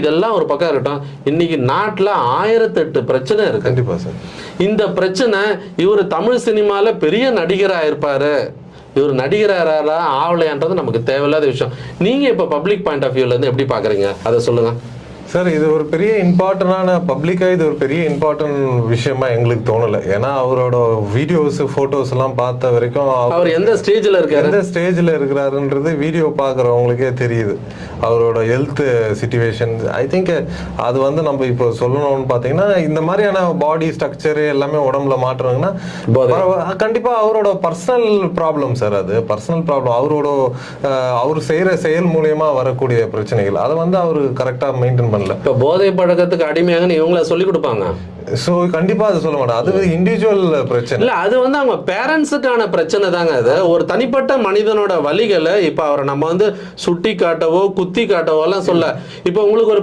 இதெல்லாம் ஒரு பக்கம் இருக்கட்டும். இன்னைக்கு நாட்டில் 1008 பிரச்சனை இருக்கு. கண்டிப்பா சார். இந்த பிரச்சனை இவர் தமிழ் சினிமால பெரிய நடிகராக இருப்பாரு, இவர் நடிகராரா ஆவலையான்றது நமக்கு தேவையில்லாத விஷயம். நீங்க இப்ப பப்ளிக் பாயிண்ட் ஆஃப் வியூல இருந்து எப்படி பாக்குறீங்க அதை சொல்லுங்க சார். இது ஒரு பெரிய இம்பார்ட்டன்டான பப்ளிக்காக இது ஒரு பெரிய இம்பார்ட்டன்ட் விஷயமா எங்களுக்கு தோணலை. ஏன்னா அவரோட வீடியோஸ் ஃபோட்டோஸ் எல்லாம் பார்த்த வரைக்கும் அவர் எந்த ஸ்டேஜில் இருக்காரு, எந்த ஸ்டேஜில் இருக்கிறாருன்றது வீடியோ பார்க்குறவங்களுக்கே தெரியுது. அவரோட ஹெல்த் சிச்சுவேஷன் ஐ திங்க் அது வந்து நம்ம இப்போ சொல்லணும்னு பார்த்தீங்கன்னா இந்த மாதிரியான பாடி ஸ்ட்ரக்சரு எல்லாமே உடம்புல மாற்றுறாங்கன்னா கண்டிப்பாக அவரோட பர்சனல் ப்ராப்ளம் சார். அது பர்சனல் ப்ராப்ளம். அவர் செய்கிற செயல் மூலியமா வரக்கூடிய பிரச்சனைகள் அதை வந்து அவர் கரெக்டாக மெயின்டைன் பண்ணல. இப்போ போதை பழக்கத்துக்கு அடிமையாக இவங்கள சொல்லி கொடுப்பாங்க. ஸோ கண்டிப்பா அது சொல்ல மாட்டேன். அது இண்டிவிஜுவல் பிரச்சனை இல்லை, அது வந்து அவங்க பேரண்ட்ஸுக்கான பிரச்சனை தாங்க. அது ஒரு தனிப்பட்ட மனிதனோட வலிகளை இப்போ அவரை நம்ம வந்து சுட்டி காட்டவோ குத்தி காட்டவோ எல்லாம் சொல்ல. இப்போ உங்களுக்கு ஒரு